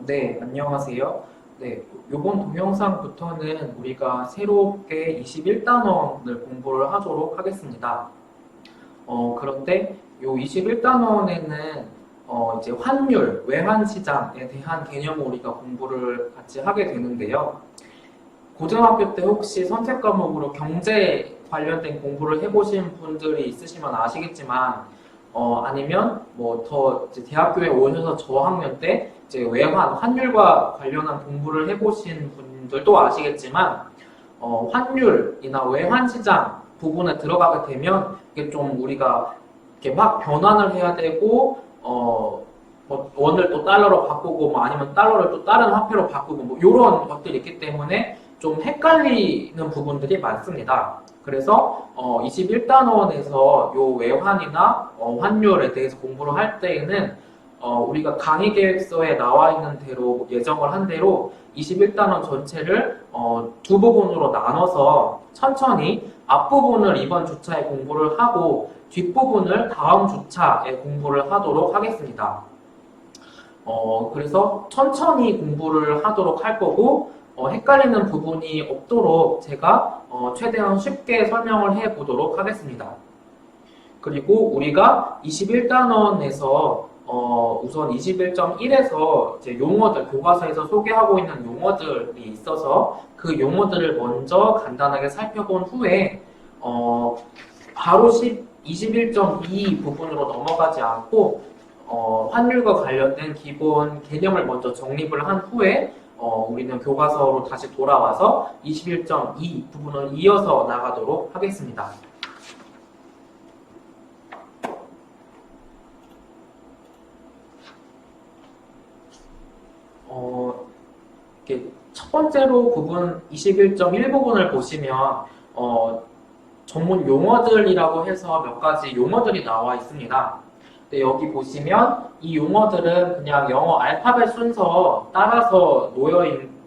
네, 안녕하세요. 네, 이번 동영상부터는 우리가 새롭게 21단원을 공부를 하도록 하겠습니다. 그런데 이 21단원에는 이제 환율, 외환시장에 대한 개념을 우리가 공부를 같이 하게 되는데요. 고등학교 때 혹시 선택 과목으로 경제 관련된 공부를 해보신 분들이 있으시면 아시겠지만, 아니면 뭐 더 대학교에 오셔서 저학년 때 이제 외환, 환율과 관련한 공부를 해보신 분들도 아시겠지만, 환율이나 외환 시장 부분에 들어가게 되면 이게 좀 우리가 이렇게 막 변환을 해야 되고, 뭐 원을 또 달러로 바꾸고, 뭐 아니면 달러를 또 다른 화폐로 바꾸고, 뭐 이런 것들이 있기 때문에 좀 헷갈리는 부분들이 많습니다. 그래서 21단원에서 요 외환이나 환율에 대해서 공부를 할 때에는 우리가 강의 계획서에 나와 있는 대로 예정을 한 대로 21단원 전체를 두 부분으로 나눠서 천천히 앞부분을 이번 주차에 공부를 하고 뒷부분을 다음 주차에 공부를 하도록 하겠습니다. 그래서 천천히 공부를 하도록 할 거고 헷갈리는 부분이 없도록 제가 최대한 쉽게 설명을 해 보도록 하겠습니다. 그리고 우리가 21단원에서 우선 21.1에서 이제 용어들, 교과서에서 소개하고 있는 용어들이 있어서 그 용어들을 먼저 간단하게 살펴본 후에 바로 21.2 부분으로 넘어가지 않고 환율과 관련된 기본 개념을 먼저 정립을 한 후에 우리는 교과서로 다시 돌아와서 21.2 부분을 이어서 나가도록 하겠습니다. 이렇게 첫 번째로 부분 21.1 부분을 보시면 전문 용어들이라고 해서 몇 가지 용어들이 나와 있습니다. 근데 여기 보시면 이 용어들은 그냥 영어 알파벳 순서 따라서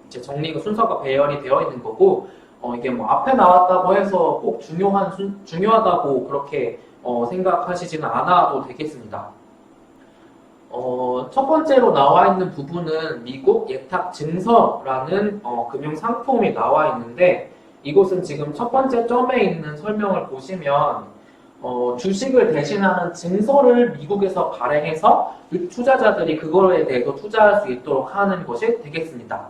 이제 정리가 순서가 배열이 되어 있는 거고 이게 뭐 앞에 나왔다고 해서 꼭 중요하다고 그렇게 생각하시지는 않아도 되겠습니다. 첫 번째로 나와 있는 부분은 미국 예탁 증서라는 금융 상품이 나와 있는데 이곳은 지금 첫 번째 점에 있는 설명을 보시면 주식을 대신하는 증서를 미국에서 발행해서 투자자들이 그거에 대해서 투자할 수 있도록 하는 것이 되겠습니다.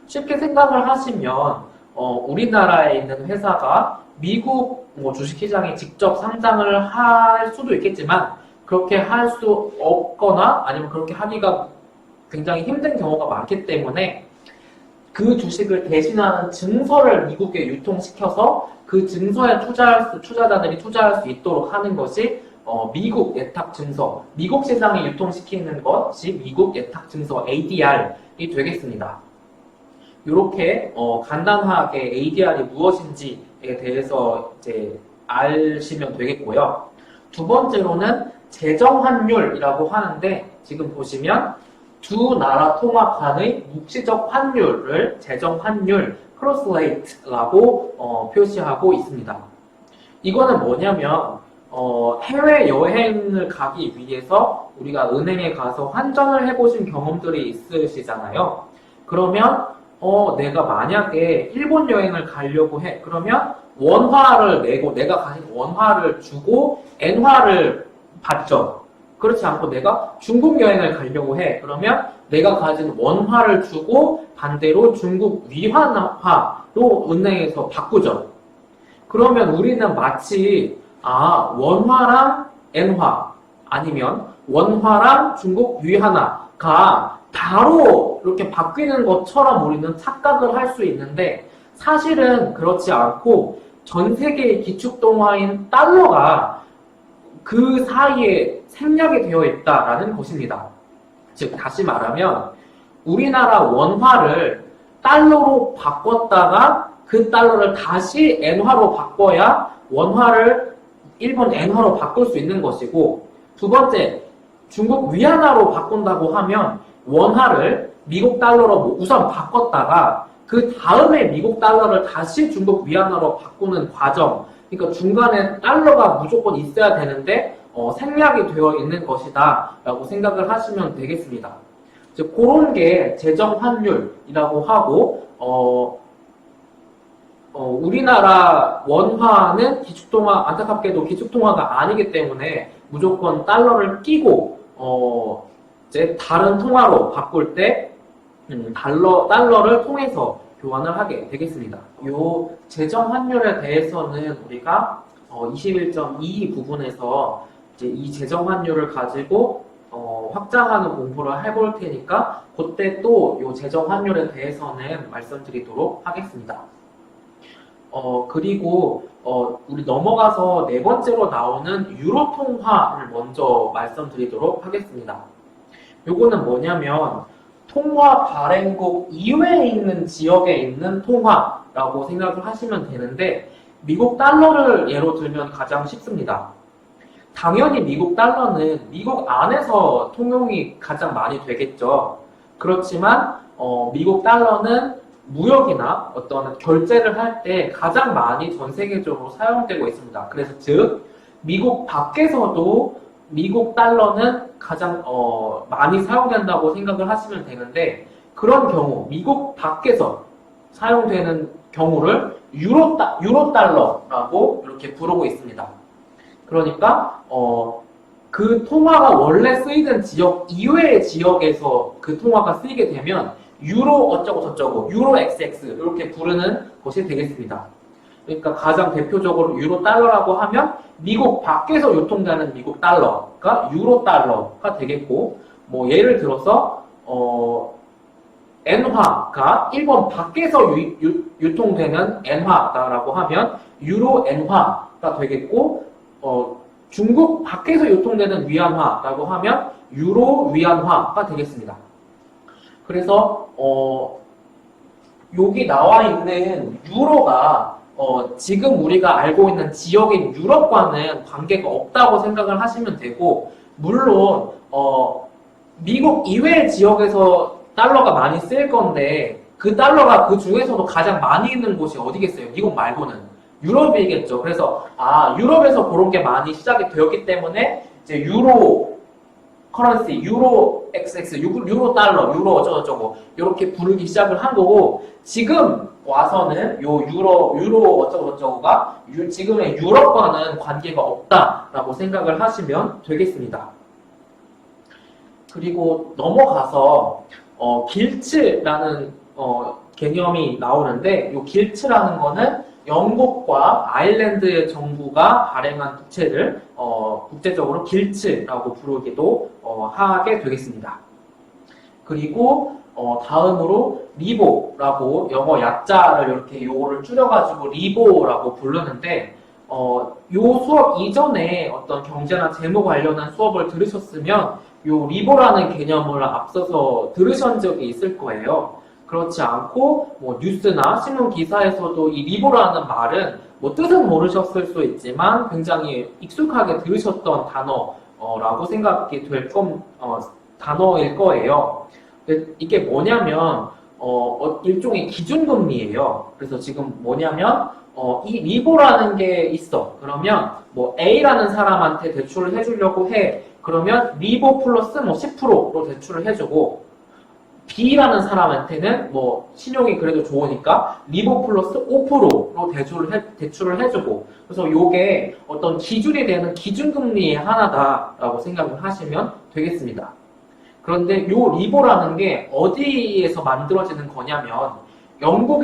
쉽게 생각을 하시면 우리나라에 있는 회사가 미국 주식시장에 직접 상장을 할 수도 있겠지만 그렇게 할 수 없거나 아니면 그렇게 하기가 굉장히 힘든 경우가 많기 때문에 그 주식을 대신하는 증서를 미국에 유통시켜서 그 증서에 투자자들이 투자할 수 있도록 하는 것이 미국 예탁 증서, 미국 시장에 유통시키는 것이 미국 예탁 증서 ADR이 되겠습니다. 이렇게 간단하게 ADR이 무엇인지에 대해서 이제 아시면 되겠고요. 두 번째로는 재정환율이라고 하는데 지금 보시면 두 나라 통화 간의 묵시적 환율을 재정환율, 크로스 레이트라고 표시하고 있습니다. 이거는 뭐냐면 해외 여행을 가기 위해서 우리가 은행에 가서 환전을 해보신 경험들이 있으시잖아요. 그러면 내가 만약에 일본 여행을 가려고 해. 그러면 원화를 내고 내가 가진 원화를 주고 엔화를 받죠. 그렇지 않고 내가 중국 여행을 가려고 해. 그러면 내가 가진 원화를 주고 반대로 중국 위안화로 은행에서 바꾸죠. 그러면 우리는 마치 원화랑 엔화 아니면 원화랑 중국 위안화가 바로 이렇게 바뀌는 것처럼 우리는 착각을 할 수 있는데 사실은 그렇지 않고 전 세계의 기축통화인 달러가 그 사이에 생략이 되어 있다라는 것입니다. 즉 다시 말하면 우리나라 원화를 달러로 바꿨다가 그 달러를 다시 엔화로 바꿔야 원화를 일본 엔화로 바꿀 수 있는 것이고 두 번째 중국 위안화로 바꾼다고 하면 원화를 미국 달러로 우선 바꿨다가 그 다음에 미국 달러를 다시 중국 위안화로 바꾸는 과정, 그러니까 중간에 달러가 무조건 있어야 되는데 생략이 되어 있는 것이다 라고 생각을 하시면 되겠습니다. 이제 그런 게 재정 환율이라고 하고, 우리나라 원화는 안타깝게도 기축통화가 아니기 때문에 무조건 달러를 끼고, 이제 다른 통화로 바꿀 때, 달러를 통해서 교환을 하게 되겠습니다. 요 재정 환율에 대해서는 우리가 21.2 부분에서 이제 이 재정 환율을 가지고 확장하는 공부를 해볼 테니까 그때 또 요 재정 환율에 대해서는 말씀드리도록 하겠습니다. 그리고 우리 넘어가서 네 번째로 나오는 유로 통화를 먼저 말씀드리도록 하겠습니다. 요거는 뭐냐면 통화 발행국 이외에 있는 지역에 있는 통화라고 생각을 하시면 되는데, 미국 달러를 예로 들면 가장 쉽습니다. 당연히 미국 달러는 미국 안에서 통용이 가장 많이 되겠죠. 그렇지만 미국 달러는 무역이나 어떤 결제를 할 때 가장 많이 전 세계적으로 사용되고 있습니다. 그래서 즉 미국 밖에서도 미국 달러는 가장 많이 사용된다고 생각을 하시면 되는데, 그런 경우 미국 밖에서 사용되는 경우를 유로 달러라고 이렇게 부르고 있습니다. 그러니까 그 통화가 원래 쓰이던 지역 이외의 지역에서 그 통화가 쓰이게 되면 유로 어쩌고 저쩌고, 유로 XX 이렇게 부르는 것이 되겠습니다. 그러니까 가장 대표적으로 유로 달러라고 하면 미국 밖에서 유통되는 미국 달러가 유로 달러가 되겠고, 뭐 예를 들어서 엔화가 일본 밖에서 유통되는 엔화다라고 하면 유로 엔화가 되겠고, 중국 밖에서 유통되는 위안화라고 하면 유로 위안화가 되겠습니다. 그래서 여기 나와 있는 유로가 지금 우리가 알고 있는 지역인 유럽과는 관계가 없다고 생각을 하시면 되고, 물론 미국 이외의 지역에서 달러가 많이 쓰일 건데 그 달러가 그 중에서도 가장 많이 있는 곳이 어디겠어요? 미국 말고는 유럽이겠죠. 그래서 유럽에서 그런 게 많이 시작이 되었기 때문에 이제 유로 커런시, 유로 XX, 유로 달러, 유로 어쩌고저쩌고 이렇게 부르기 시작을 한 거고, 지금 와서는 요 유로 어쩌고저쩌고가 지금의 유럽과는 관계가 없다라고 생각을 하시면 되겠습니다. 그리고 넘어가서 길츠라는 개념이 나오는데, 요 길츠라는 거는 영국과 아일랜드의 정부가 발행한 국채를 국제적으로 길츠라고 부르기도 하게 되겠습니다. 그리고 다음으로 리보라고 영어 약자를 이렇게 요거를 줄여가지고 리보라고 부르는데, 요 수업 이전에 어떤 경제나 재무 관련한 수업을 들으셨으면 요 리보라는 개념을 앞서서 들으신 적이 있을 거예요. 그렇지 않고 뭐 뉴스나 신문 기사에서도 이 리보라는 말은 뭐 뜻은 모르셨을 수 있지만 굉장히 익숙하게 들으셨던 단어라고 생각이 될 단어일 거예요. 이게 뭐냐면 일종의 기준금리예요. 그래서 지금 뭐냐면 이 리보라는 게 있어. 그러면 뭐 A라는 사람한테 대출을 해주려고 해. 그러면 리보 플러스 뭐 10%로 대출을 해주고, B라는 사람한테는 뭐 신용이 그래도 좋으니까 리보 플러스 5%로 대출을 해주고, 그래서 요게 어떤 기준이 되는 기준금리의 하나다라고 생각을 하시면 되겠습니다. 그런데 요 리보라는 게 어디에서 만들어지는 거냐면, 영국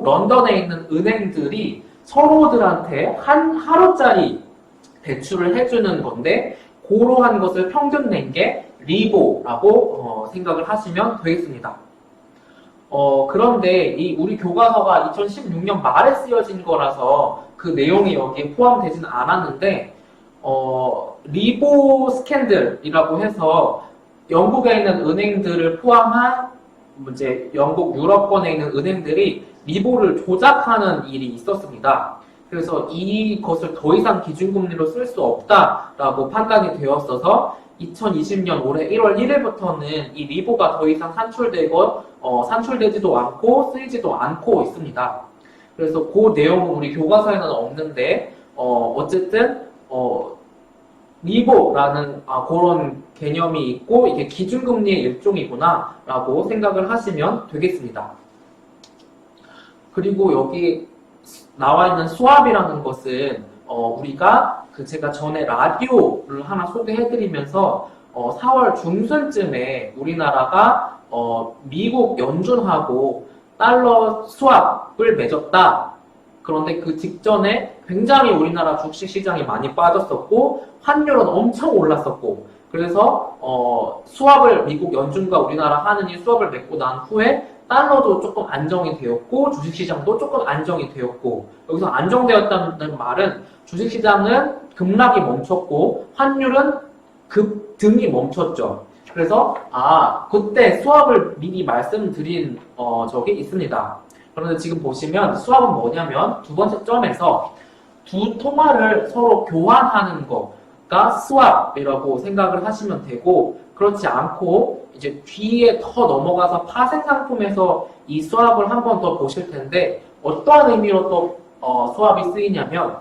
런던에 있는 은행들이 서로들한테 한 하루짜리 대출을 해주는 건데, 그러한 것을 평균 낸 게 리보라고 생각을 하시면 되겠습니다. 그런데 우리 교과서가 2016년 말에 쓰여진 거라서 그 내용이 여기에 포함되지는 않았는데, 리보 스캔들이라고 해서 영국에 있는 은행들을 포함한 이제 영국 유럽권에 있는 은행들이 리보를 조작하는 일이 있었습니다. 그래서 이것을 더 이상 기준금리로 쓸 수 없다라고 판단이 되었어서 2020년 올해 1월 1일부터는 이 리보가 더 이상 산출되지도 않고 쓰이지도 않고 있습니다. 그래서 그 내용은 우리 교과서에는 없는데 어쨌든 리보라는 그런 개념이 있고 이게 기준금리의 일종이구나 라고 생각을 하시면 되겠습니다. 그리고 여기 나와 있는 수압이라는 것은 우리가 제가 전에 라디오를 하나 소개해드리면서 4월 중순쯤에 우리나라가 미국 연준하고 달러 수합을 맺었다. 그런데 그 직전에 굉장히 우리나라 주식시장이 많이 빠졌었고 환율은 엄청 올랐었고 그래서 수합을 미국 연준과 우리나라 하느니 수합을 맺고 난 후에 달러도 조금 안정이 되었고 주식시장도 조금 안정이 되었고 여기서 안정되었다는 말은 주식시장은 급락이 멈췄고 환율은 급등이 멈췄죠. 그래서 그때 수합을 미리 말씀드린 적이 있습니다. 그런데 지금 보시면 수합은 뭐냐면 두 번째 점에서 두 통화를 서로 교환하는 거가 수합이라고 생각을 하시면 되고 그렇지 않고 이제 뒤에 더 넘어가서 파생상품에서 이 수합을 한 번 더 보실 텐데 어떠한 의미로 또 수합이 쓰이냐면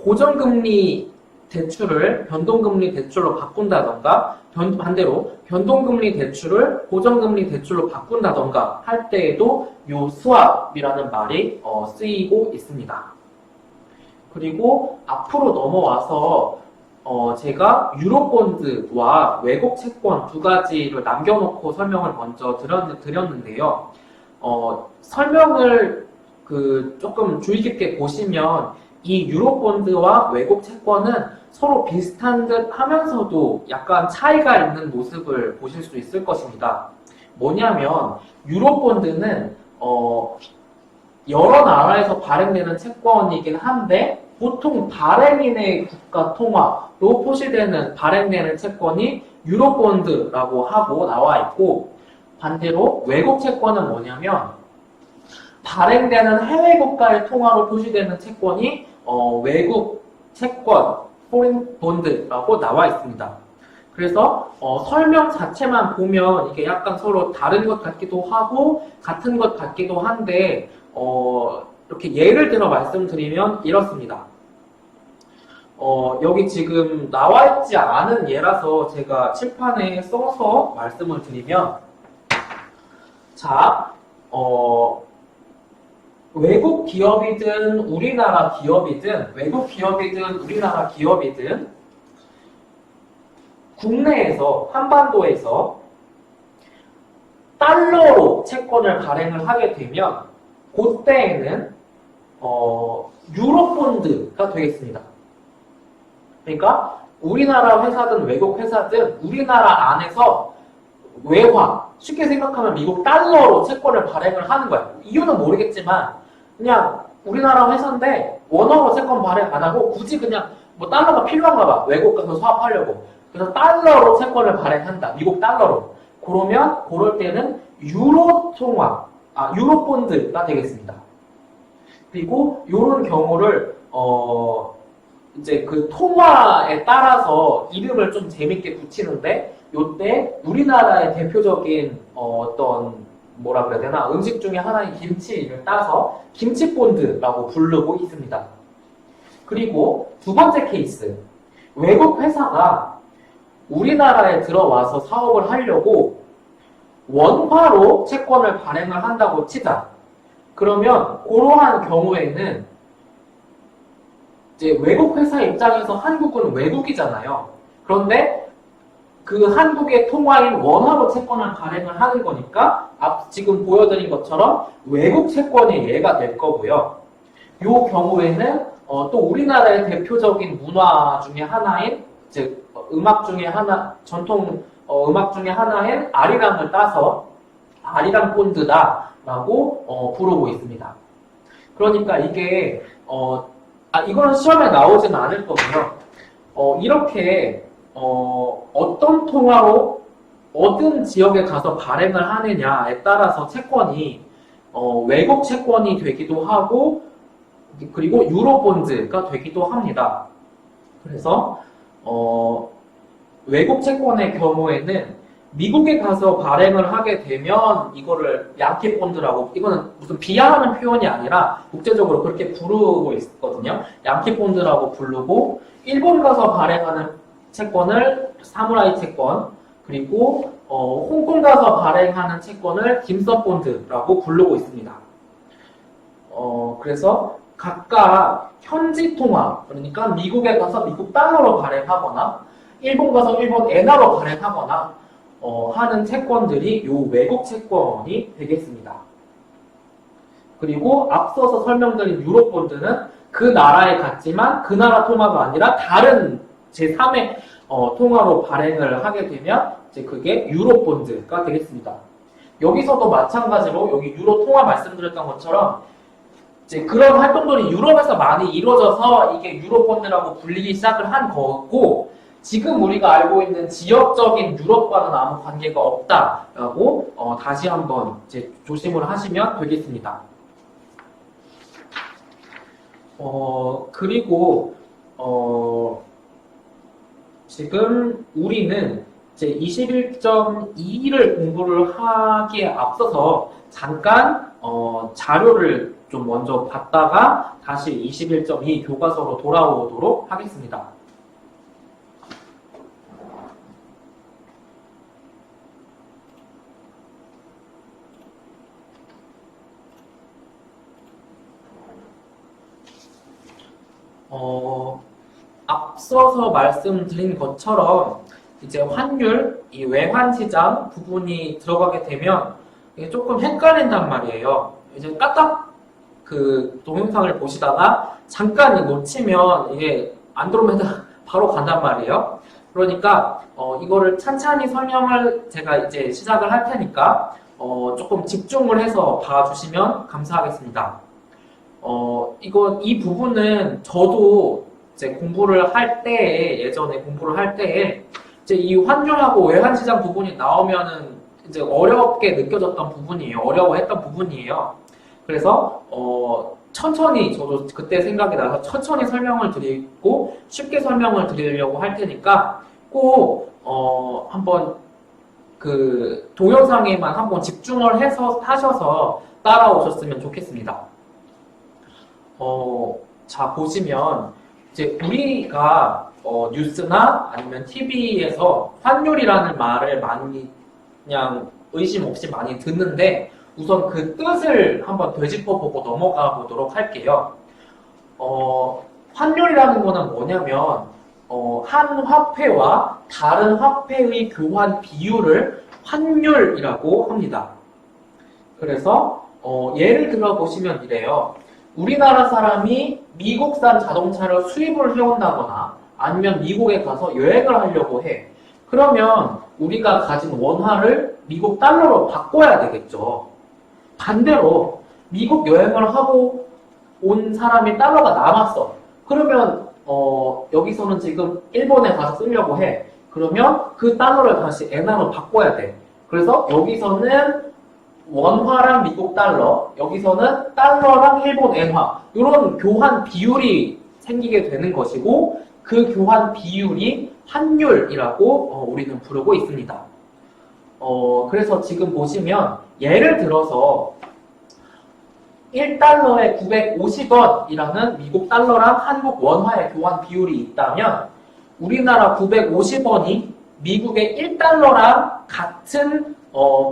고정금리 대출을 변동금리 대출로 바꾼다던가 반대로 변동금리 대출을 고정금리 대출로 바꾼다던가 할 때에도 이 수합이라는 말이 쓰이고 있습니다. 그리고 앞으로 넘어와서 제가 유로본드와 외국 채권 두 가지를 남겨놓고 설명을 먼저 드렸는데요. 설명을 조금 주의 깊게 보시면 이 유로본드와 외국 채권은 서로 비슷한 듯 하면서도 약간 차이가 있는 모습을 보실 수 있을 것입니다. 뭐냐면 유로본드는 여러 나라에서 발행되는 채권이긴 한데 보통 발행인의 국가 통화로 표시되는 발행되는 채권이 유로본드라고 하고 나와 있고 반대로 외국 채권은 뭐냐면 발행되는 해외 국가의 통화로 표시되는 채권이 외국 채권, foreign bond라고 나와 있습니다. 그래서 설명 자체만 보면 이게 약간 서로 다른 것 같기도 하고 같은 것 같기도 한데 이렇게 예를 들어 말씀드리면 이렇습니다. 여기 지금 나와 있지 않은 예라서 제가 칠판에 써서 말씀을 드리면 자, 외국 기업이든 우리나라 기업이든 외국 기업이든 우리나라 기업이든 국내에서 한반도에서 달러로 채권을 발행을 하게 되면 그때에는 유로본드가 되겠습니다. 그러니까 우리나라 회사든 외국 회사든 우리나라 안에서 외화, 쉽게 생각하면 미국 달러로 채권을 발행을 하는 거야. 이유는 모르겠지만 그냥 우리나라 회사인데 원화로 채권 발행 안 하고 굳이 그냥 뭐 달러가 필요한가 봐. 외국 가서 수합하려고. 그래서 달러로 채권을 발행한다. 미국 달러로. 그럴 때는 유로 통화, 유로본드가 되겠습니다. 그리고 이런 경우를 이제 그 통화에 따라서 이름을 좀 재밌게 붙이는데 요때 우리나라의 대표적인 어떤 뭐라 그래야 되나 음식 중에 하나인 김치를 따서 김치본드라고 부르고 있습니다. 그리고 두 번째 케이스 외국 회사가 우리나라에 들어와서 사업을 하려고 원화로 채권을 발행을 한다고 치자. 그러면 그러한 경우에는 이제 외국 회사 입장에서 한국은 외국이잖아요. 그런데 그 한국의 통화인 원화로 채권을 발행을 하는 거니까 지금 보여드린 것처럼 외국 채권의 예가 될 거고요. 이 경우에는 또 우리나라의 대표적인 문화 중에 하나인 즉 음악 중에 하나 전통 음악 중에 하나인 아리랑을 따서 아리랑 본드다라고 부르고 있습니다. 그러니까 이게 이거는 시험에 나오진 않을 거고요. 이렇게 어떤 통화로 어떤 지역에 가서 발행을 하느냐에 따라서 채권이 외국 채권이 되기도 하고 그리고 유로본드가 되기도 합니다. 그래서 외국 채권의 경우에는 미국에 가서 발행을 하게 되면 이거를 양키본드라고 이거는 무슨 비하하는 표현이 아니라 국제적으로 그렇게 부르고 있거든요. 양키본드라고 부르고 일본 가서 발행하는 채권을 사무라이 채권, 그리고 홍콩 가서 발행하는 채권을 김서본드라고 부르고 있습니다. 그래서 각각 현지 통화, 그러니까 미국에 가서 미국 달러로 발행하거나 일본 가서 일본 엔화로 발행하거나 하는 채권들이 요 외국 채권이 되겠습니다. 그리고 앞서서 설명드린 유로본드는 그 나라에 갔지만 그 나라 통화가 아니라 다른 제3의 통화로 발행을 하게 되면 이제 그게 유로본드가 되겠습니다. 여기서도 마찬가지로 여기 유로 통화 말씀드렸던 것처럼 이제 그런 활동들이 유럽에서 많이 이루어져서 이게 유로본드라고 불리기 시작을 한 거고, 지금 우리가 알고 있는 지역적인 유럽과는 아무 관계가 없다라고 다시 한번 이제 조심을 하시면 되겠습니다. 그리고 지금 우리는 이제 21.2를 공부를 하기에 앞서서 잠깐 자료를 좀 먼저 봤다가 다시 21.2 교과서로 돌아오도록 하겠습니다. 앞서서 말씀드린 것처럼 이제 환율, 이 외환시장 부분이 들어가게 되면 이게 조금 헷갈린단 말이에요. 이제 까딱 그 동영상을 보시다가 잠깐 놓치면 이게 안드로메다 바로 간단 말이에요. 그러니까 이거를 찬찬히 설명을 제가 이제 시작을 할 테니까 조금 집중을 해서 봐주시면 감사하겠습니다. 이 부분은 저도 이제 공부를 할 때에, 예전에 공부를 할 때에, 이제 이 환율하고 외환시장 부분이 나오면은 이제 어렵게 느껴졌던 부분이에요. 어려워했던 부분이에요. 그래서, 천천히, 저도 그때 생각이 나서 천천히 설명을 드리고, 쉽게 설명을 드리려고 할 테니까, 꼭, 한번, 그, 동영상에만 한번 집중을 해서 하셔서 따라오셨으면 좋겠습니다. 자, 보시면, 이제 우리가 뉴스나 아니면 TV에서 환율이라는 말을 많이 그냥 의심 없이 많이 듣는데, 우선 그 뜻을 한번 되짚어보고 넘어가 보도록 할게요. 환율이라는 거는 뭐냐면 한 화폐와 다른 화폐의 교환 비율을 환율이라고 합니다. 그래서 예를 들어 보시면 이래요. 우리나라 사람이 미국산 자동차를 수입을 해온다거나 아니면 미국에 가서 여행을 하려고 해. 그러면 우리가 가진 원화를 미국 달러로 바꿔야 되겠죠. 반대로 미국 여행을 하고 온 사람이 달러가 남았어. 그러면 여기서는 지금 일본에 가서 쓰려고 해. 그러면 그 달러를 다시 엔화로 바꿔야 돼. 그래서 여기서는 원화랑 미국 달러, 여기서는 달러랑 일본 엔화, 이런 교환 비율이 생기게 되는 것이고, 그 교환 비율이 환율이라고 우리는 부르고 있습니다. 그래서 지금 보시면 예를 들어서 1달러에 950원이라는 미국 달러랑 한국 원화의 교환 비율이 있다면 우리나라 950원이 미국의 1달러랑 같은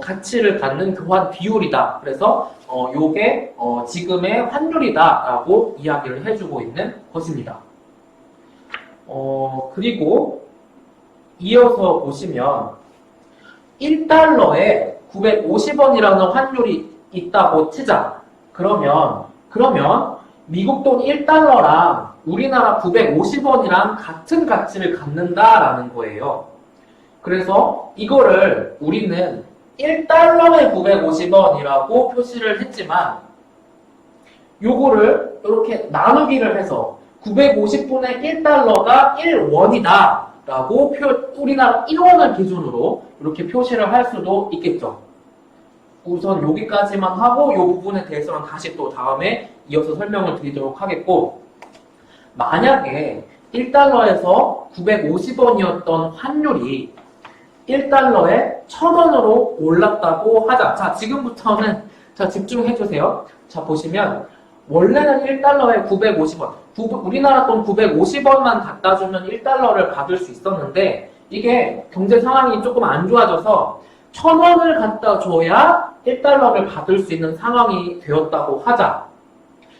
가치를 갖는 교환 비율이다. 그래서 요게 지금의 환율이다라고 이야기를 해주고 있는 것입니다. 그리고 이어서 보시면 1달러에 950원이라는 환율이 있다고 치자. 그러면 미국 돈 1달러랑 우리나라 950원이랑 같은 가치를 갖는다라는 거예요. 그래서 이거를 우리는 1달러에 950원이라고 표시를 했지만 요거를 이렇게 나누기를 해서 950분의 1달러가 1원이다 라고 우리나라 1원을 기준으로 이렇게 표시를 할 수도 있겠죠. 우선 여기까지만 하고 이 부분에 대해서는 다시 또 다음에 이어서 설명을 드리도록 하겠고, 만약에 1달러에서 950원이었던 환율이 1달러에 1000원으로 올랐다고 하자. 자, 지금부터는 자 집중해 주세요. 자, 보시면 원래는 1달러에 950원. 우리나라 돈 950원만 갖다 주면 1달러를 받을 수 있었는데 이게 경제 상황이 조금 안 좋아져서 1000원을 갖다 줘야 1달러를 받을 수 있는 상황이 되었다고 하자.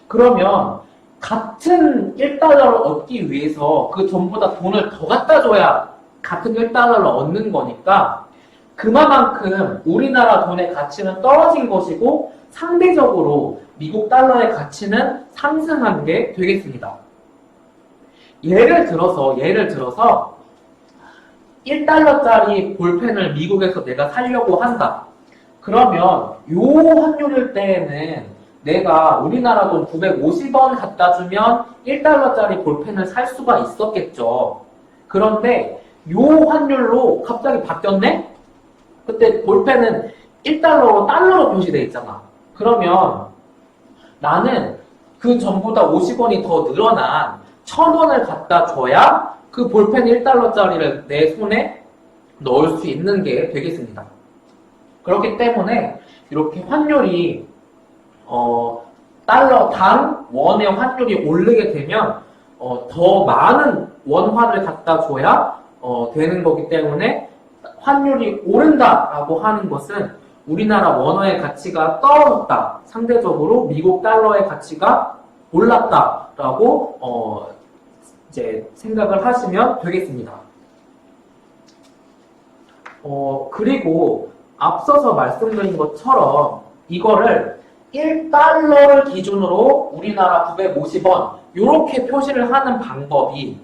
그러면 같은 1달러를 얻기 위해서 그 전보다 돈을 더 갖다 줘야 같은 1달러를 얻는 거니까 그만큼 우리나라 돈의 가치는 떨어진 것이고 상대적으로 미국 달러의 가치는 상승한 게 되겠습니다. 예를 들어서 1달러짜리 볼펜을 미국에서 내가 사려고 한다. 그러면 요 환율일 때에는 내가 우리나라 돈 950원 갖다 주면 1달러짜리 볼펜을 살 수가 있었겠죠. 그런데 요 환율로 갑자기 바뀌었네? 그때 볼펜은 1달러로 달러로 표시되어 있잖아. 그러면 나는 그 전보다 50원이 더 늘어난 1000원을 갖다 줘야 그 볼펜 1달러짜리를 내 손에 넣을 수 있는 게 되겠습니다. 그렇기 때문에 이렇게 환율이 달러당 원의 환율이 오르게 되면 더 많은 원화를 갖다 줘야 되는 거기 때문에 환율이 오른다라고 하는 것은 우리나라 원화의 가치가 떨어졌다. 상대적으로 미국 달러의 가치가 올랐다라고 이제 생각을 하시면 되겠습니다. 그리고 앞서서 말씀드린 것처럼 이거를 1달러를 기준으로 우리나라 950원 이렇게 표시를 하는 방법이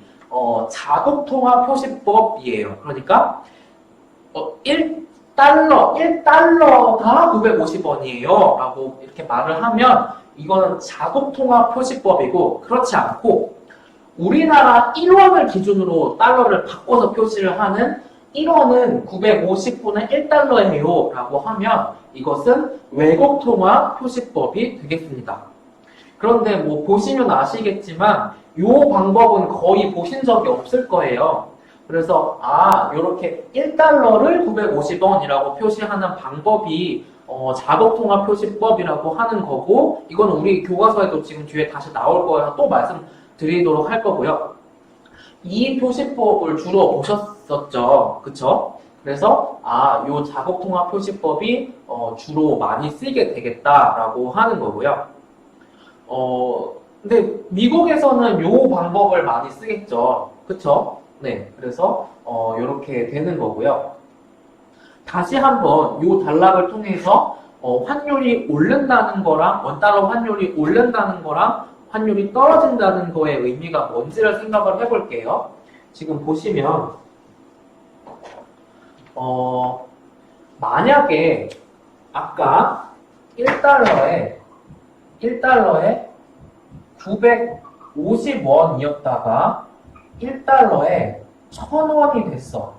자국통화 표시법이에요. 그러니까 1달러가 950원이에요 라고 이렇게 말을 하면 이거는 자국통화 표시법이고 그렇지 않고 우리나라 1원을 기준으로 달러를 바꿔서 표시를 하는 1원은 950분의 1달러예요 라고 하면 이것은 외국통화 표시법이 되겠습니다. 그런데 뭐 보시면 아시겠지만 이 방법은 거의 보신 적이 없을 거예요. 그래서 이렇게 1달러를 950원이라고 표시하는 방법이 자국통화 표시법이라고 하는 거고 이건 우리 교과서에도 지금 뒤에 다시 나올 거여서 또 말씀드리도록 할 거고요. 이 표시법을 주로 보셨었죠. 그쵸? 그래서 요 자국통화 표시법이 주로 많이 쓰이게 되겠다라고 하는 거고요. 근데 미국에서는 요 방법을 많이 쓰겠죠. 그쵸? 네, 그래서 이렇게 되는 거고요. 다시 한번 요 단락을 통해서 환율이 오른다는 거랑 원달러 환율이 오른다는 거랑 환율이 떨어진다는 거의 의미가 뭔지를 생각을 해볼게요. 지금 보시면 만약에 아까 1달러에 950원이었다가 1달러에 1000원이 됐어.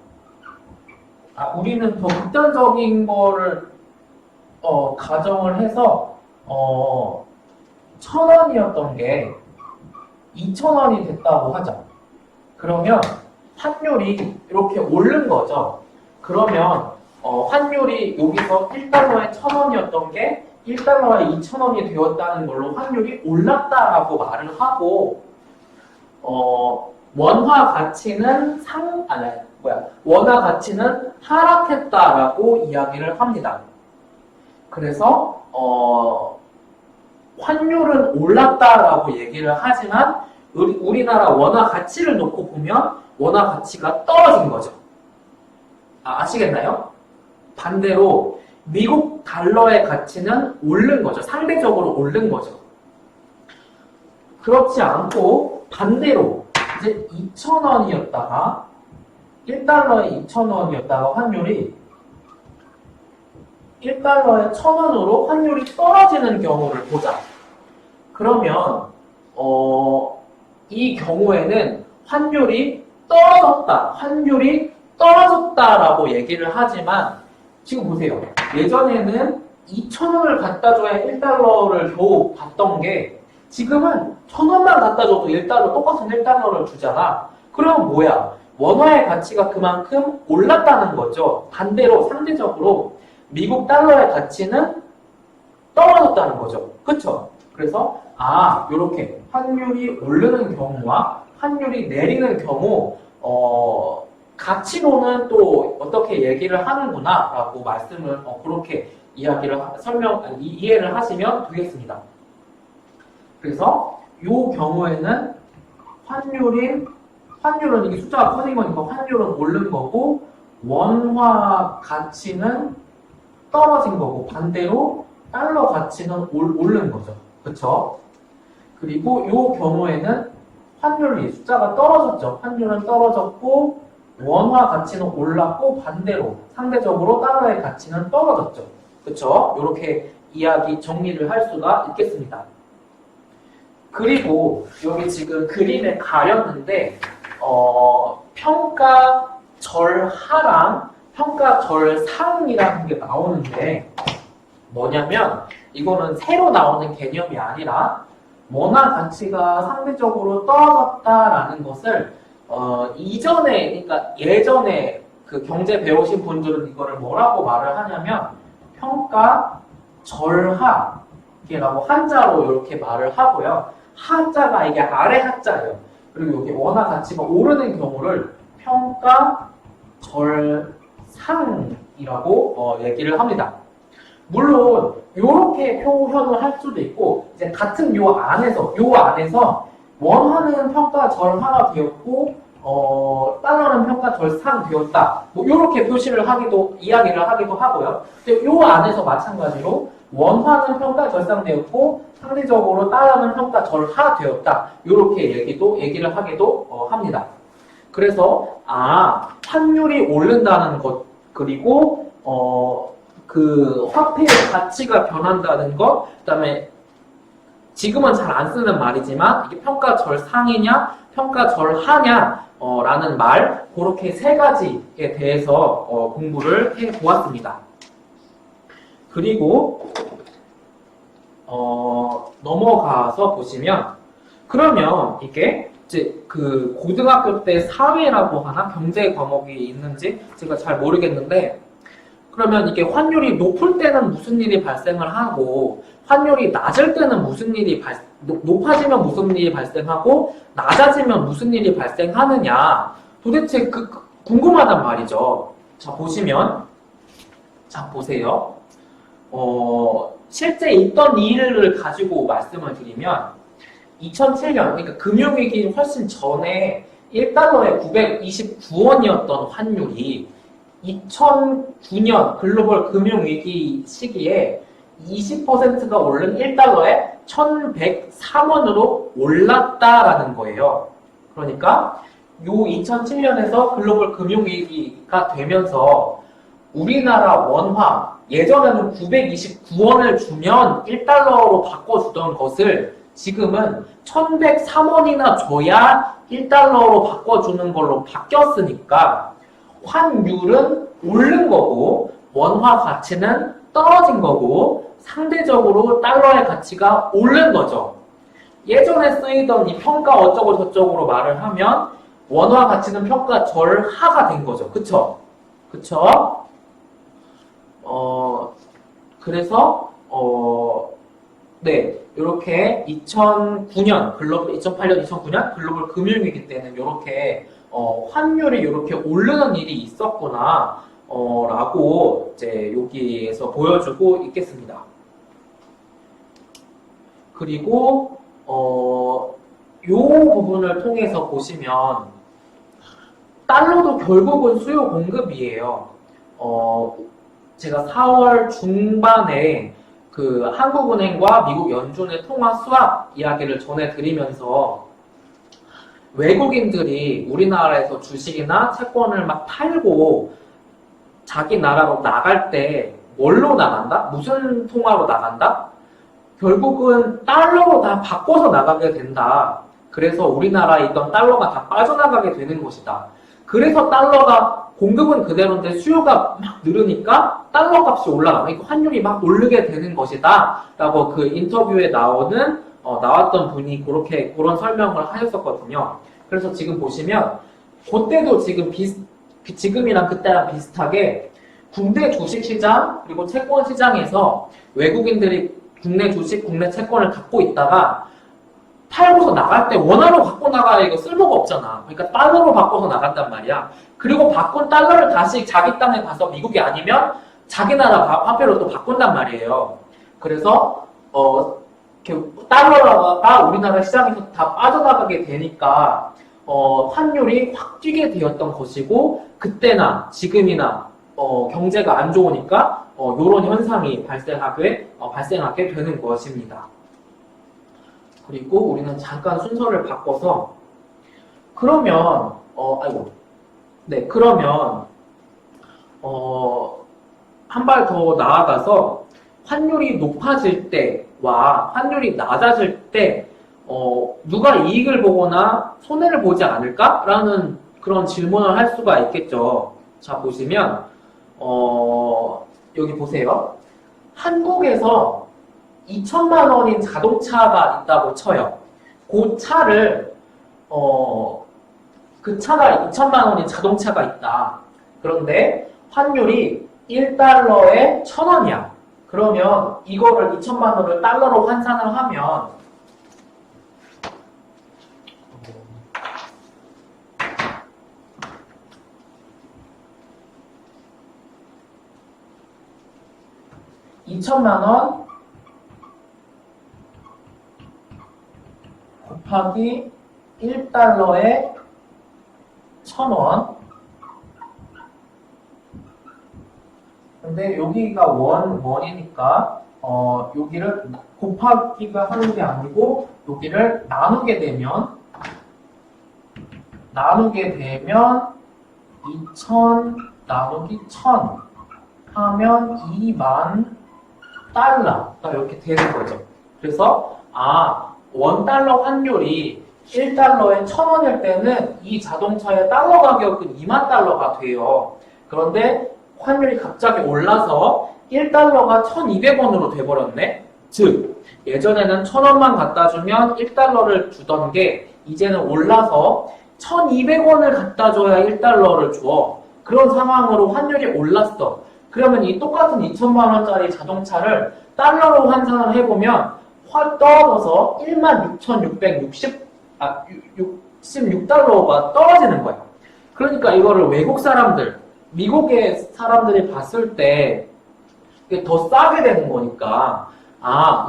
우리는 더 극단적인 거를 가정을 해서 1000원이었던 게 2000원이 됐다고 하자. 그러면 환율이 이렇게 오른 거죠. 그러면 환율이 여기서 1달러에 1000원이었던 게 1달러에 2000원이 되었다는 걸로 환율이 올랐다라고 말을 하고 원화 가치는 원화 가치는 하락했다라고 이야기를 합니다. 그래서 환율은 올랐다라고 얘기를 하지만 우리나라 원화 가치를 놓고 보면 원화 가치가 떨어진 거죠. 아시겠나요? 반대로 미국 달러의 가치는 오른 거죠. 상대적으로 오른 거죠. 그렇지 않고 반대로 이제 2,000원이었다가 1달러에 2,000원이었다가 환율이 1달러에 1,000원으로 환율이 떨어지는 경우를 보자. 그러면 이 경우에는 환율이 떨어졌다라고 얘기를 하지만 지금 보세요. 예전에는 2,000원을 갖다 줘야 1달러를 겨우 받던 게 지금은 1,000원만 갖다 줘도 1달러, 똑같은 1달러를 주잖아. 그럼 뭐야? 원화의 가치가 그만큼 올랐다는 거죠. 반대로 상대적으로 미국 달러의 가치는 떨어졌다는 거죠. 그쵸? 그래서 요렇게 환율이 오르는 경우와 환율이 내리는 경우, 가치로는 또 어떻게 얘기를 하는구나 라고 말씀을, 그렇게 이해를 하시면 되겠습니다. 그래서 이 경우에는 환율은 이게 숫자가 커진 거니까 환율은 오른 거고, 원화 가치는 떨어진 거고, 반대로 달러 가치는 오른 거죠. 그쵸? 그리고 이 경우에는 환율이 숫자가 떨어졌죠. 환율은 떨어졌고, 원화 가치는 올랐고, 반대로 상대적으로 달러의 가치는 떨어졌죠. 그쵸? 이렇게 정리를 할 수가 있겠습니다. 그리고 여기 지금 그림에 가렸는데, 평가절하랑 평가절상이라는 게 나오는데, 뭐냐면 이거는 새로 나오는 개념이 아니라 원화 가치가 상대적으로 떨어졌다라는 것을 그러니까 예전에 그 경제 배우신 분들은 이거를 뭐라고 말을 하냐면 평가절하라고 한자로 이렇게 말을 하고요. 하자가 이게 아래 하자예요. 그리고 여기 원화 가치가 오르는 경우를 평가절상이라고 얘기를 합니다. 물론 이렇게 표현을 할 수도 있고, 이제 같은 요 안에서 원화는 평가절하가 되었고 달러는 평가절상 되었다. 뭐 이렇게 이야기를 하기도 하고요. 근데 요 안에서 마찬가지로 원화는 평가절상 되었고 상대적으로 달러는 평가절하 되었다. 이렇게 얘기를 하기도 합니다. 그래서 환율이 오른다는 것, 그리고 그 화폐의 가치가 변한다는 것, 그다음에 지금은 잘 안 쓰는 말이지만 이게 평가절상이냐 평가절하냐 라는 말, 그렇게 세 가지에 대해서 공부를 해 보았습니다. 그리고 넘어가서 보시면, 그러면 이게 이제 그 고등학교 때 사회라고 하나 경제 과목이 있는지 제가 잘 모르겠는데, 그러면 이게 환율이 높을 때는 무슨 일이 발생을 하고 환율이 낮을 때는 높아지면 무슨 일이 발생하고 낮아지면 무슨 일이 발생하느냐, 도대체 궁금하단 말이죠. 보세요. 실제 있던 일을 가지고 말씀을 드리면 2007년, 그러니까 금융위기 훨씬 전에 1달러에 929원이었던 환율이 2009년 글로벌 금융위기 시기에 20%가 오른 1달러에 1103원으로 올랐다라는 거예요. 그러니까 요 2007년에서 글로벌 금융위기가 되면서 우리나라 원화, 예전에는 929원을 주면 1달러로 바꿔주던 것을 지금은 1103원이나 줘야 1달러로 바꿔주는 걸로 바뀌었으니까 환율은 오른 거고 원화 가치는 떨어진 거고 상대적으로 달러의 가치가 오른 거죠. 예전에 쓰이던 이 평가 어쩌고 저쩌고로 말을 하면 원화 가치는 평가절하가 된 거죠. 그쵸? 그래서 이렇게 2008년, 2009년 글로벌 금융위기 때는 이렇게 환율이 이렇게 오르는 일이 있었구나 라고 이제 여기에서 보여주고 있겠습니다. 그리고 이 부분을 통해서 보시면 달러도 결국은 수요 공급이에요. 제가 4월 중반에 그 한국은행과 미국 연준의 통화 수합 이야기를 전해드리면서 외국인들이 우리나라에서 주식이나 채권을 막 팔고 자기 나라로 나갈 때 뭘로 나간다? 무슨 통화로 나간다? 결국은 달러로 다 바꿔서 나가게 된다. 그래서 우리나라에 있던 달러가 다 빠져나가게 되는 것이다. 그래서 달러가 공급은 그대로인데 수요가 막 늘으니까 달러 값이 올라가니까 환율이 막 오르게 되는 것이다. 라고 그 인터뷰에 나왔던 분이 그런 설명을 하셨었거든요. 그래서 지금 보시면 그때도 지금이랑 그때랑 비슷하게 국내 주식시장 그리고 채권시장에서 외국인들이 국내 주식, 국내 채권을 갖고 있다가 팔고서 나갈 때 원화로 갖고 나가야 이거 쓸모가 없잖아. 그러니까 달러로 바꿔서 나간단 말이야. 그리고 바꾼 달러를 다시 자기 땅에 가서 미국이 아니면 자기 나라 화폐로 또 바꾼단 말이에요. 그래서 달러가 우리나라 시장에서 다 빠져나가게 되니까 환율이 확 뛰게 되었던 것이고, 그때나 지금이나 경제가 안 좋으니까 이런 현상이 발생하게 되는 것입니다. 그리고 우리는 잠깐 순서를 바꿔서 그러면 한 발 더 나아가서 환율이 높아질 때와 환율이 낮아질 때 누가 이익을 보거나 손해를 보지 않을까라는 그런 질문을 할 수가 있겠죠. 자, 보시면 여기 보세요. 한국에서 2천만 원인 자동차가 있다고 쳐요. 그 차를 그 차가 2천만 원인 자동차가 있다. 그런데 환율이 1달러에 1,000원이야. 그러면 이거를 2천만 원을 달러로 환산을 하면 $2,000,000 곱하기 1달러에 1,000원. 근데 여기가 원이니까 여기를 곱하기가 하는 게 아니고 여기를 나누게 되면 2,000 나누기 1,000 하면 2만 달러가 이렇게 되는 거죠. 그래서 $1 환율이 1달러에 1,000원일 때는 이 자동차의 달러 가격은 2만 달러가 돼요. 그런데 환율이 갑자기 올라서 1달러가 1,200원으로 돼버렸네. 즉 예전에는 1,000원만 갖다 주면 1달러를 주던 게 이제는 올라서 1,200원을 갖다 줘야 1달러를 줘. 그런 상황으로 환율이 올랐어. 그러면 이 똑같은 2천만 원짜리 자동차를 달러로 환산을 해보면 떨어져서 16,666달러가 떨어지는 거야. 그러니까 이거를 외국 사람들, 미국의 사람들이 봤을 때 더 싸게 되는 거니까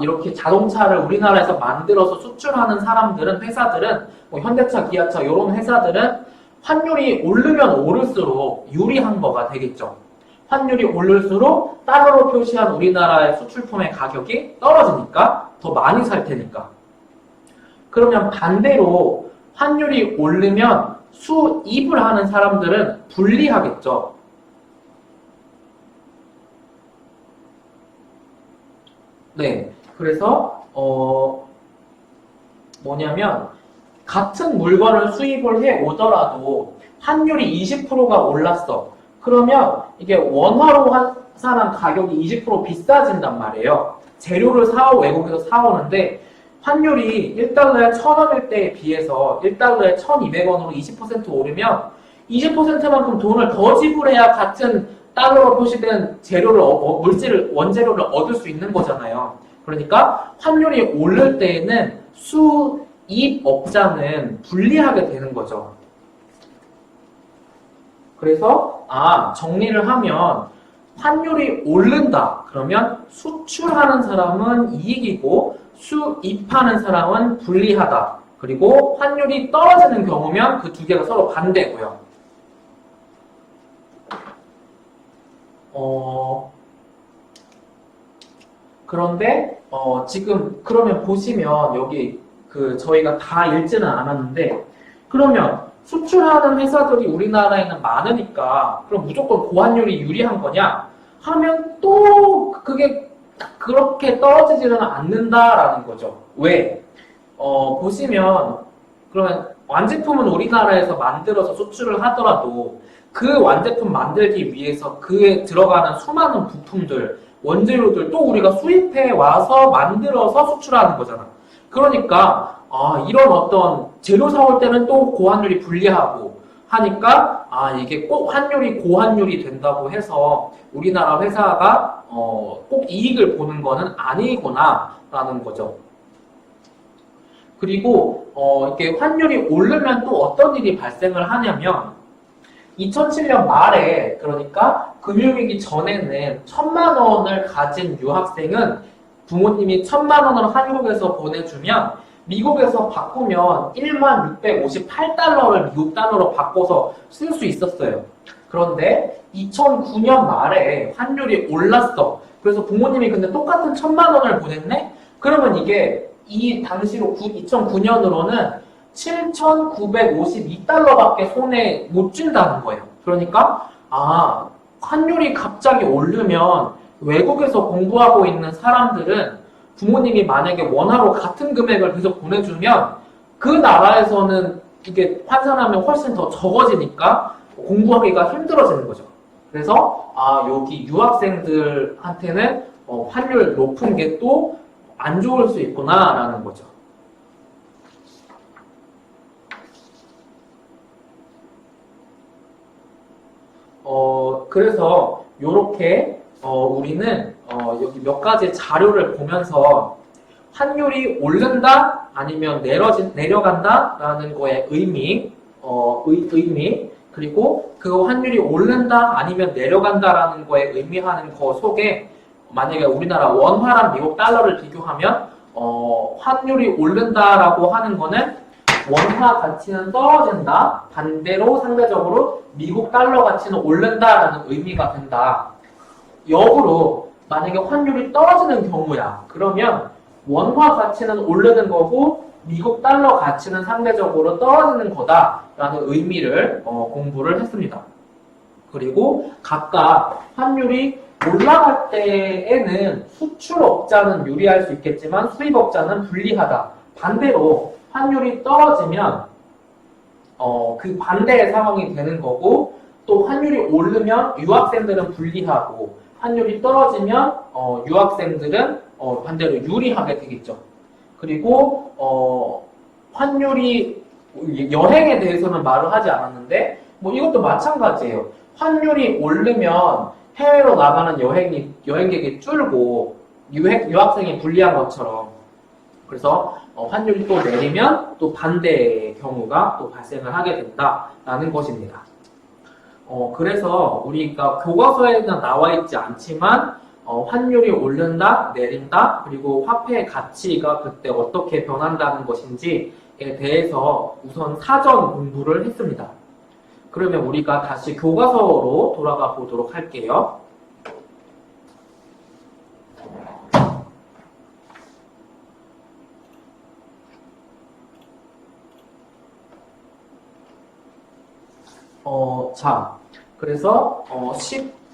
이렇게 자동차를 우리나라에서 만들어서 수출하는 사람들은, 회사들은 뭐 현대차, 기아차 이런 회사들은 환율이 오르면 오를수록 유리한 거가 되겠죠. 환율이 오를수록 달러로 표시한 우리나라의 수출품의 가격이 떨어지니까 더 많이 살 테니까. 그러면 반대로 환율이 오르면 수입을 하는 사람들은 불리하겠죠. 네, 그래서 뭐냐면 같은 물건을 수입을 해 오더라도 환율이 20%가 올랐어. 그러면 이게 원화로 환산한 가격이 20% 비싸진단 말이에요. 재료를 외국에서 사오는데 환율이 1달러에 1,000원일 때에 비해서 1달러에 1,200원으로 20% 오르면 20%만큼 돈을 더 지불해야 같은 달러로 표시된 재료를, 원재료를 얻을 수 있는 거잖아요. 그러니까 환율이 오를 때에는 수입업자는 불리하게 되는 거죠. 그래서 정리를 하면 환율이 오른다. 그러면 수출하는 사람은 이익이고 수입하는 사람은 불리하다. 그리고 환율이 떨어지는 경우면 그 두 개가 서로 반대고요. 그런데 지금 그러면 보시면 여기 저희가 다 읽지는 않았는데, 그러면 수출하는 회사들이 우리나라에는 많으니까 그럼 무조건 고환율이 유리한 거냐 하면 또 그게 그렇게 떨어지지는 않는다라는 거죠. 왜? 보시면 그러면 완제품은 우리나라에서 만들어서 수출을 하더라도 그 완제품 만들기 위해서 그에 들어가는 수많은 부품들, 원재료들 또 우리가 수입해 와서 만들어서 수출하는 거잖아. 그러니까 이런 어떤 재료 사올 때는 또 고환율이 불리하고 하니까 이게 꼭 환율이 고환율이 된다고 해서 우리나라 회사가 꼭 이익을 보는 거는 아니구나라는 거죠. 그리고 이게 환율이 오르면 또 어떤 일이 발생을 하냐면 2007년 말에 그러니까 금융위기 전에는 1,000만 원을 가진 유학생은 부모님이 1,000만 원을 한국에서 보내주면 미국에서 바꾸면 1658달러를 미국 달러로 바꿔서 쓸 수 있었어요. 그런데 2009년 말에 환율이 올랐어. 그래서 부모님이 근데 똑같은 1,000만 원을 보냈네? 그러면 이게 이 당시로 2009년으로는 7,952달러밖에 손에 못 쥔다는 거예요. 그러니까 환율이 갑자기 오르면 외국에서 공부하고 있는 사람들은 부모님이 만약에 원화로 같은 금액을 계속 보내주면 그 나라에서는 이게 환산하면 훨씬 더 적어지니까 공부하기가 힘들어지는 거죠. 그래서 여기 유학생들한테는 환율 높은 게 또 안 좋을 수 있구나라는 거죠. 그래서 요렇게 우리는 여기 몇 가지 자료를 보면서 환율이 오른다 아니면 내려간다 라는 거의 의미 그리고 그 환율이 오른다 아니면 내려간다 라는 거에 의미하는 거 속에 만약에 우리나라 원화랑 미국 달러를 비교하면 환율이 오른다라고 하는 거는 원화 가치는 떨어진다. 반대로 상대적으로 미국 달러 가치는 오른다라는 의미가 된다. 역으로 만약에 환율이 떨어지는 경우야. 그러면 원화 가치는 오르는 거고 미국 달러 가치는 상대적으로 떨어지는 거다라는 의미를 공부를 했습니다. 그리고 각각 환율이 올라갈 때에는 수출업자는 유리할 수 있겠지만 수입업자는 불리하다. 반대로 환율이 떨어지면 그 반대의 상황이 되는 거고 또 환율이 오르면 유학생들은 불리하고 환율이 떨어지면 유학생들은 반대로 유리하게 되겠죠. 그리고 환율이 여행에 대해서는 말을 하지 않았는데 뭐 이것도 마찬가지예요. 환율이 오르면 해외로 나가는 여행객이 줄고 유학생이 불리한 것처럼 그래서 환율이 또 내리면 또 반대의 경우가 또 발생을 하게 된다라는 것입니다. 그래서 우리가 교과서에는 나와 있지 않지만 환율이 오른다, 내린다, 그리고 화폐의 가치가 그때 어떻게 변한다는 것인지에 대해서 우선 사전 공부를 했습니다. 그러면 우리가 다시 교과서로 돌아가 보도록 할게요. 그래서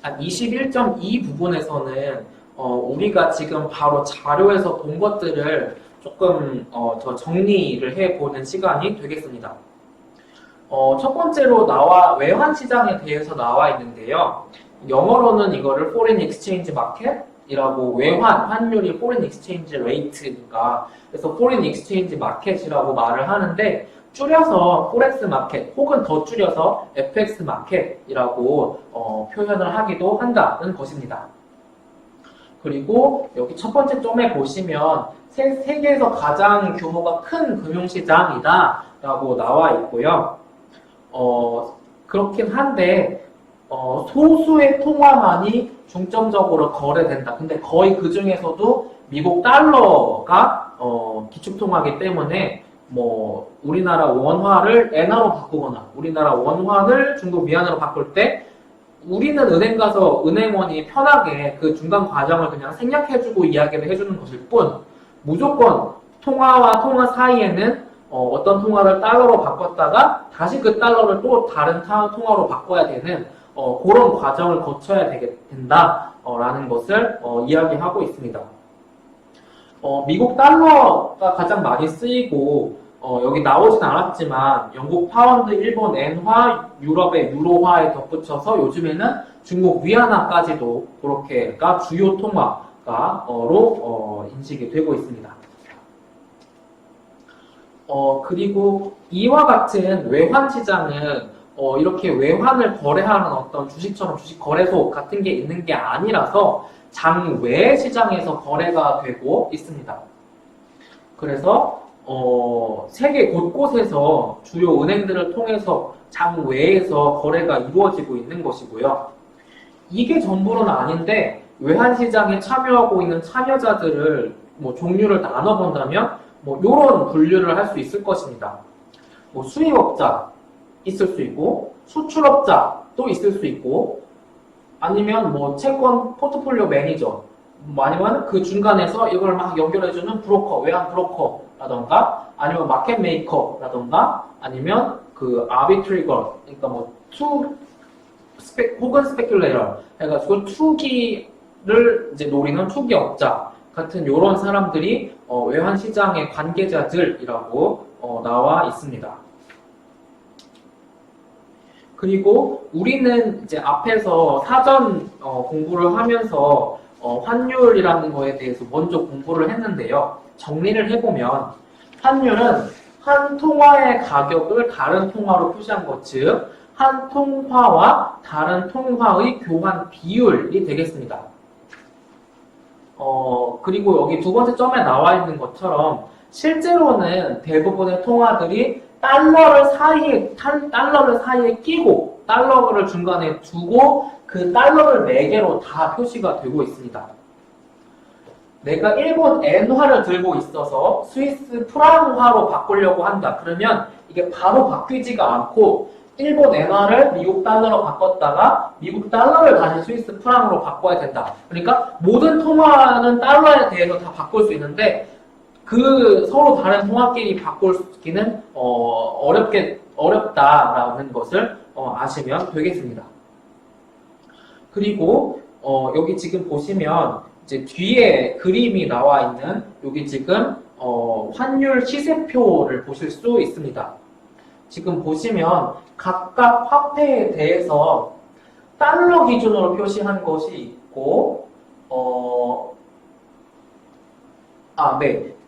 21.2 부분에서는 우리가 지금 바로 자료에서 본 것들을 조금 더 정리를 해보는 시간이 되겠습니다. 첫 번째로 외환 시장에 대해서 나와 있는데요. 영어로는 이거를 Foreign Exchange Market이라고 환율이 Foreign Exchange Rate니까 그래서 Foreign Exchange Market이라고 말을 하는데 줄여서 Forex 마켓 혹은 더 줄여서 FX 마켓이라고 표현을 하기도 한다는 것입니다. 그리고 여기 첫 번째 점에 보시면 세계에서 가장 규모가 큰 금융시장이다 라고 나와 있고요. 그렇긴 한데 소수의 통화만이 중점적으로 거래된다. 근데 거의 그 중에서도 미국 달러가 기축통화이기 때문에 뭐 우리나라 원화를 엔화로 바꾸거나 우리나라 원화를 중국 위안으로 바꿀 때 우리는 은행 가서 은행원이 편하게 그 중간 과정을 그냥 생략해주고 이야기를 해주는 것일 뿐 무조건 통화와 통화 사이에는 어떤 통화를 달러로 바꿨다가 다시 그 달러를 또 다른 통화로 바꿔야 되는 그런 과정을 거쳐야 된다라는 것을 이야기하고 있습니다. 미국 달러가 가장 많이 쓰이고 여기 나오진 않았지만 영국 파운드, 일본 엔화, 유럽의 유로화에 덧붙여서 요즘에는 중국 위안화까지도 그렇게가 주요 통화가로 인식이 되고 있습니다. 그리고 이와 같은 외환 시장은 이렇게 외환을 거래하는 어떤 주식처럼 주식 거래소 같은 게 있는 게 아니라서 장외 시장에서 거래가 되고 있습니다. 그래서 세계 곳곳에서 주요 은행들을 통해서 장외에서 거래가 이루어지고 있는 것이고요. 이게 전부는 아닌데 외환시장에 참여하고 있는 참여자들을 종류를 나눠본다면 이런 분류를 할 수 있을 것입니다. 수입업자 있을 수 있고 수출업자도 있을 수 있고 아니면 채권 포트폴리오 매니저 아니면 그 중간에서 이걸 막 연결해주는 브로커, 외환 브로커라던가 아니면 마켓 메이커라던가 아니면 그 아비트리거 그러니까 혹은 스페큘레이터 해가지고 투기를 이제 노리는 투기업자 같은 이런 사람들이 외환 시장의 관계자들이라고 나와 있습니다. 그리고 우리는 이제 앞에서 사전 공부를 하면서 환율이라는 거에 대해서 먼저 공부를 했는데요. 정리를 해보면 환율은 한 통화의 가격을 다른 통화로 표시한 것, 즉 한 통화와 다른 통화의 교환 비율이 되겠습니다. 그리고 여기 두 번째 점에 나와 있는 것처럼 실제로는 대부분의 통화들이 달러를 사이에 끼고 달러를 중간에 두고 그 달러를 매개로 다 표시가 되고 있습니다. 내가 일본 엔화를 들고 있어서 스위스 프랑화로 바꾸려고 한다. 그러면 이게 바로 바뀌지가 않고 일본 엔화를 미국 달러로 바꿨다가 미국 달러를 다시 스위스 프랑으로 바꿔야 된다. 그러니까 모든 통화는 달러에 대해서 다 바꿀 수 있는데 그 서로 다른 통화끼리 바꾸기는 어렵다라는 것을 아시면 되겠습니다. 그리고 여기 지금 보시면 이제 뒤에 그림이 나와 있는 여기 지금 환율 시세표를 보실 수 있습니다. 지금 보시면 각각 화폐에 대해서 달러 기준으로 표시한 것이 있고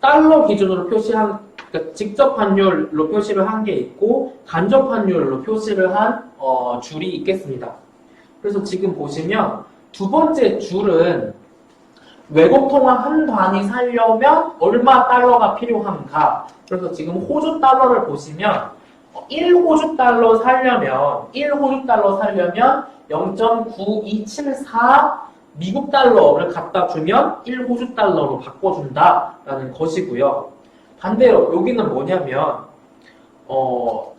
달러 기준으로 표시한 그러니까 직접 환율로 표시를 한 게 있고 간접 환율로 표시를 한 줄이 있겠습니다. 그래서 지금 보시면 두 번째 줄은 외국 통화 한 단위 살려면 얼마 달러가 필요한가. 그래서 지금 호주 달러를 보시면 1호주 달러 살려면 0.9274 미국 달러를 갖다 주면 1호주 달러로 바꿔준다라는 것이고요. 반대로 여기는 뭐냐면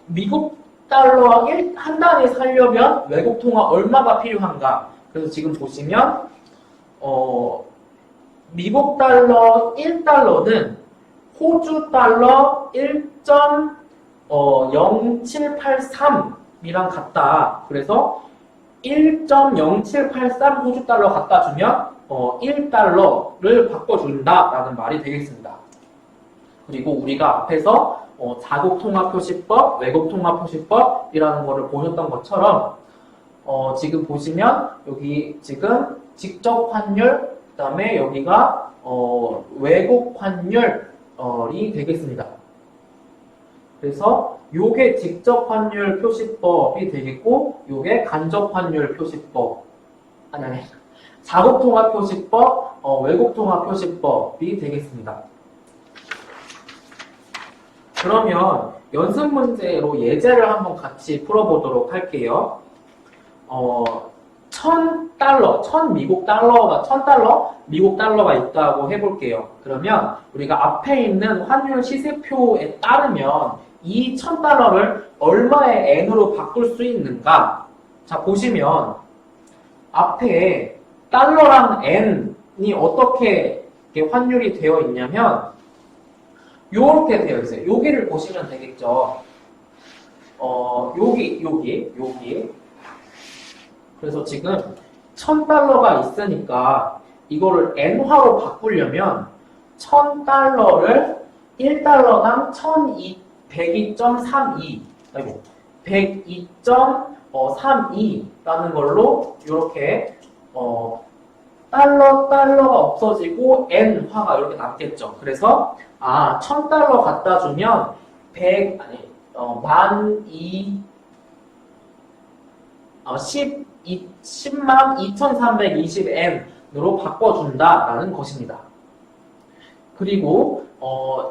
미국 달러 한 단위 살려면 외국 통화 얼마가 필요한가. 그래서 지금 보시면 미국 달러 1달러는 호주 달러 1.0783이랑 같다. 그래서 1.0783 호주 달러 갖다 주면 1달러를 바꿔준다라는 말이 되겠습니다. 그리고 우리가 앞에서 자국 통화 표시법, 외국 통화 표시법이라는 거를 보셨던 것처럼 지금 보시면 여기 지금 직접 환율, 그 다음에 여기가 외국 환율이 되겠습니다. 그래서 요게 직접 환율 표시법이 되겠고 요게 간접 환율 표시법 자국 통화 표시법, 외국 통화 표시법이 되겠습니다. 그러면 연습 문제로 예제를 한번 같이 풀어보도록 할게요. 1000 미국 달러가 있다고 해볼게요. 그러면 우리가 앞에 있는 환율 시세표에 따르면 이 1000달러를 얼마의 N으로 바꿀 수 있는가? 자, 보시면 앞에 달러랑 N이 어떻게 환율이 되어 있냐면 요렇게 되어 있어요. 여기를 보시면 되겠죠. 여기. 그래서 지금 1000달러가 있으니까 이거를 N화로 바꾸려면 1000달러를 1달러당 102.32라는 걸로 이렇게 달러가 없어지고 N화가 이렇게 남겠죠. 그래서 1000달러 갖다 주면 12,000 10만 2320N으로 바꿔준다라는 것입니다. 그리고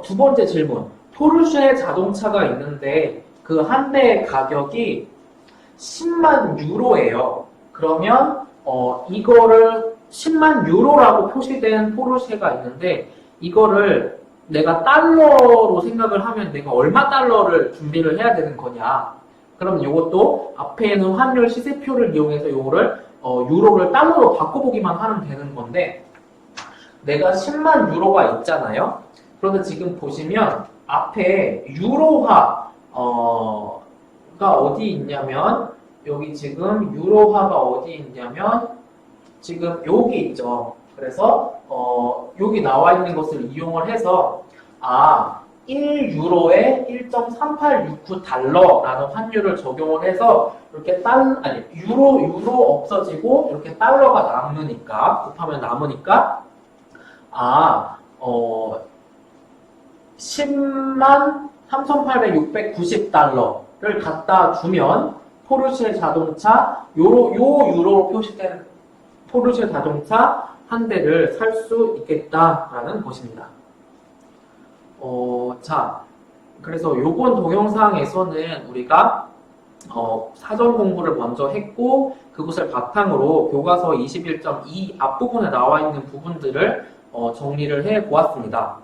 두 번째 질문. 포르쉐 자동차가 있는데 그 한 대의 가격이 10만 유로예요. 그러면 이거를 10만 유로라고 표시된 포르쉐가 있는데 이거를 내가 달러로 생각을 하면 내가 얼마 달러를 준비를 해야 되는 거냐. 그럼 이것도 앞에 있는 환율 시세표를 이용해서 이거를 유로를 달러로 바꿔보기만 하면 되는 건데 내가 10만 유로가 있잖아요. 그런데 지금 보시면 앞에 유로화 가 어디 있냐면 여기 지금 유로화가 어디 있냐면 지금 여기 있죠. 그래서 여기 나와 있는 것을 이용을 해서 1유로에 1.3869달러라는 환율을 적용을 해서 이렇게 유로 없어지고 이렇게 달러가 남으니까 곱하면 남으니까 10만 3,800,690달러를 갖다 주면 포르쉐 자동차 유로로 표시된 포르쉐 자동차 한 대를 살 수 있겠다라는 것입니다. 자, 그래서 요번 동영상에서는 우리가 사전 공부를 먼저 했고 그것을 바탕으로 교과서 21.2 앞부분에 나와 있는 부분들을 정리를 해 보았습니다.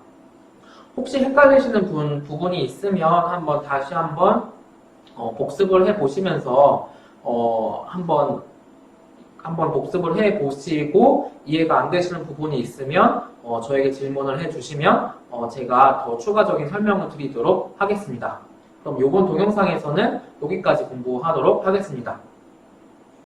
혹시 헷갈리시는 부분이 있으면 다시 한번 복습을 해 보시면서 한번 복습을 해 보시고 이해가 안 되시는 부분이 있으면 저에게 질문을 해 주시면 제가 더 추가적인 설명을 드리도록 하겠습니다. 그럼 이번 동영상에서는 여기까지 공부하도록 하겠습니다.